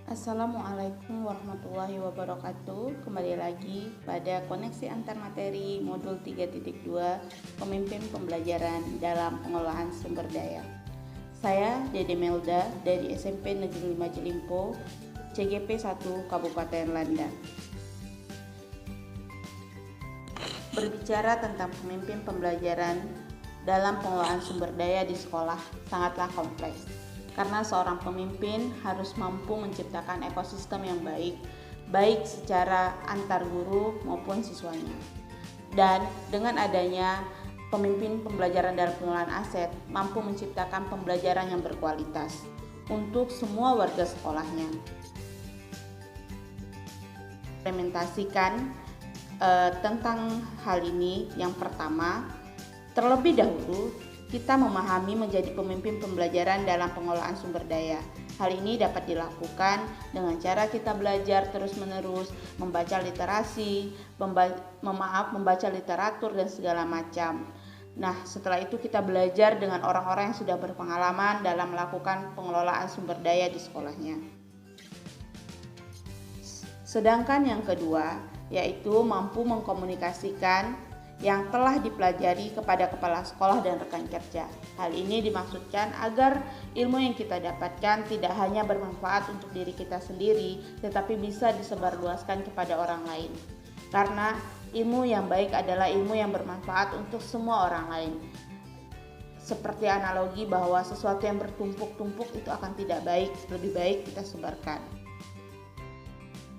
Assalamualaikum warahmatullahi wabarakatuh. Kembali lagi pada koneksi antar materi modul 3.2 Pemimpin Pembelajaran dalam Pengelolaan Sumber Daya. Saya Dede Melda dari SMP Negeri 5 Jelimpo, CGP 1 Kabupaten Landa. Berbicara tentang pemimpin pembelajaran dalam pengelolaan sumber daya di sekolah sangatlah kompleks. Karena seorang pemimpin harus mampu menciptakan ekosistem yang baik secara antar guru maupun siswanya. Dan dengan adanya pemimpin pembelajaran dalam pengelolaan aset, mampu menciptakan pembelajaran yang berkualitas untuk semua warga sekolahnya. Implementasikan tentang hal ini, yang pertama, terlebih dahulu kita memahami menjadi pemimpin pembelajaran dalam pengelolaan sumber daya. Hal ini dapat dilakukan dengan cara kita belajar terus-menerus, membaca literasi, membaca literatur dan segala macam. Nah, setelah itu kita belajar dengan orang-orang yang sudah berpengalaman dalam melakukan pengelolaan sumber daya di sekolahnya. Sedangkan yang kedua, yaitu mampu mengkomunikasikan yang telah dipelajari kepada kepala sekolah dan rekan kerja. Hal ini dimaksudkan agar ilmu yang kita dapatkan tidak hanya bermanfaat untuk diri kita sendiri, tetapi bisa disebarluaskan kepada orang lain. Karena ilmu yang baik adalah ilmu yang bermanfaat untuk semua orang lain. Seperti analogi bahwa sesuatu yang bertumpuk-tumpuk itu akan tidak baik, lebih baik kita sebarkan.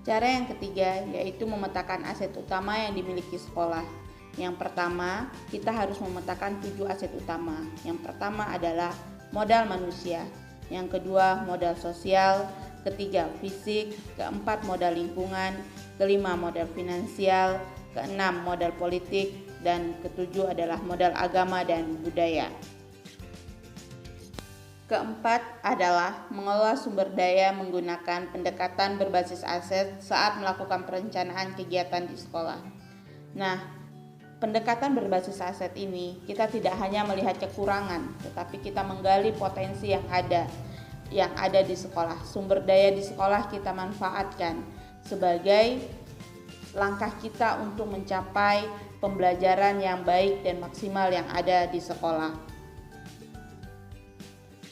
Cara yang ketiga yaitu memetakan aset utama yang dimiliki sekolah. Yang pertama, kita harus memetakan 7 aset utama. Yang pertama adalah modal manusia, yang kedua modal sosial, ketiga fisik, keempat modal lingkungan, kelima modal finansial, keenam modal politik, dan ketujuh adalah modal agama dan budaya. Keempat adalah mengelola sumber daya menggunakan pendekatan berbasis aset saat melakukan perencanaan kegiatan di sekolah. Nah, pendekatan berbasis aset ini kita tidak hanya melihat kekurangan, tetapi kita menggali potensi yang ada di sekolah. Sumber daya di sekolah kita manfaatkan sebagai langkah kita untuk mencapai pembelajaran yang baik dan maksimal yang ada di sekolah.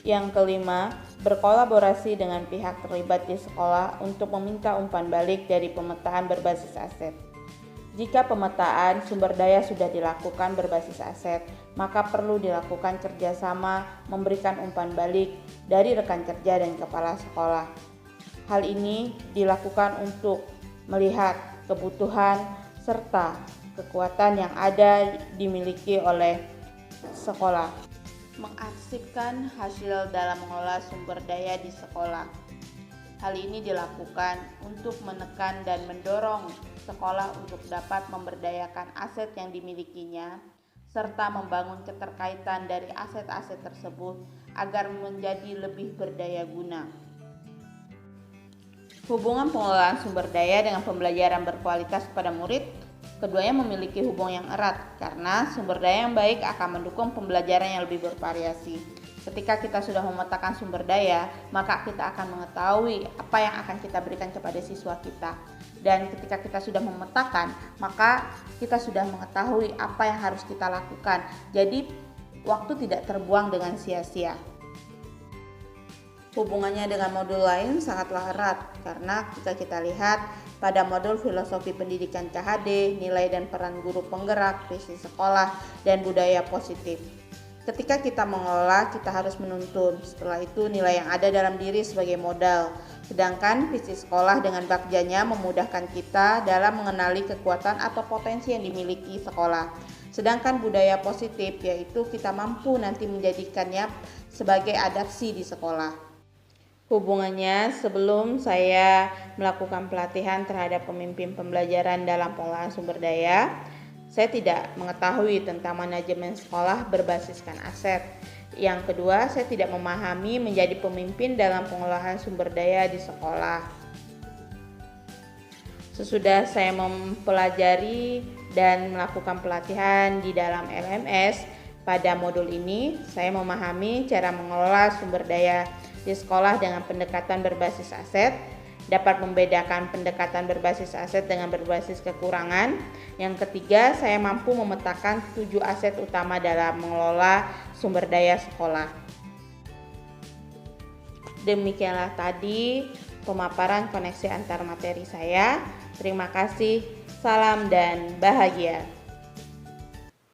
Yang kelima, berkolaborasi dengan pihak terlibat di sekolah untuk meminta umpan balik dari pemetaan berbasis aset. Jika pemetaan sumber daya sudah dilakukan berbasis aset, maka perlu dilakukan kerjasama memberikan umpan balik dari rekan kerja dan kepala sekolah. Hal ini dilakukan untuk melihat kebutuhan serta kekuatan yang ada dimiliki oleh sekolah. Mengarsipkan hasil dalam mengelola sumber daya di sekolah. Hal ini dilakukan untuk menekan dan mendorong sekolah untuk dapat memberdayakan aset yang dimilikinya, serta membangun keterkaitan dari aset-aset tersebut agar menjadi lebih berdaya guna. Hubungan pengelolaan sumber daya dengan pembelajaran berkualitas kepada murid, keduanya memiliki hubungan yang erat karena sumber daya yang baik akan mendukung pembelajaran yang lebih bervariasi. Ketika kita sudah memetakan sumber daya, maka kita akan mengetahui apa yang akan kita berikan kepada siswa kita. Dan ketika kita sudah memetakan, maka kita sudah mengetahui apa yang harus kita lakukan. Jadi, waktu tidak terbuang dengan sia-sia. Hubungannya dengan modul lain sangatlah erat karena jika kita lihat pada modul filosofi pendidikan KHD, nilai dan peran guru penggerak, visi sekolah, dan budaya positif. Ketika kita mengelola, kita harus menuntun. Setelah itu nilai yang ada dalam diri sebagai modal. Sedangkan visi sekolah dengan bakjanya memudahkan kita dalam mengenali kekuatan atau potensi yang dimiliki sekolah. Sedangkan budaya positif yaitu kita mampu nanti menjadikannya sebagai adaptasi di sekolah. Hubungannya, sebelum saya melakukan pelatihan terhadap pemimpin pembelajaran dalam pengelolaan sumber daya, saya tidak mengetahui tentang manajemen sekolah berbasiskan aset. Yang kedua, saya tidak memahami menjadi pemimpin dalam pengelolaan sumber daya di sekolah. Sesudah saya mempelajari dan melakukan pelatihan di dalam LMS pada modul ini, saya memahami cara mengelola sumber daya di sekolah dengan pendekatan berbasis aset dapat membedakan pendekatan berbasis aset dengan berbasis kekurangan. Yang ketiga, saya mampu memetakan 7 aset utama dalam mengelola sumber daya sekolah. Demikianlah tadi pemaparan koneksi antar materi saya. Terima kasih, salam dan bahagia.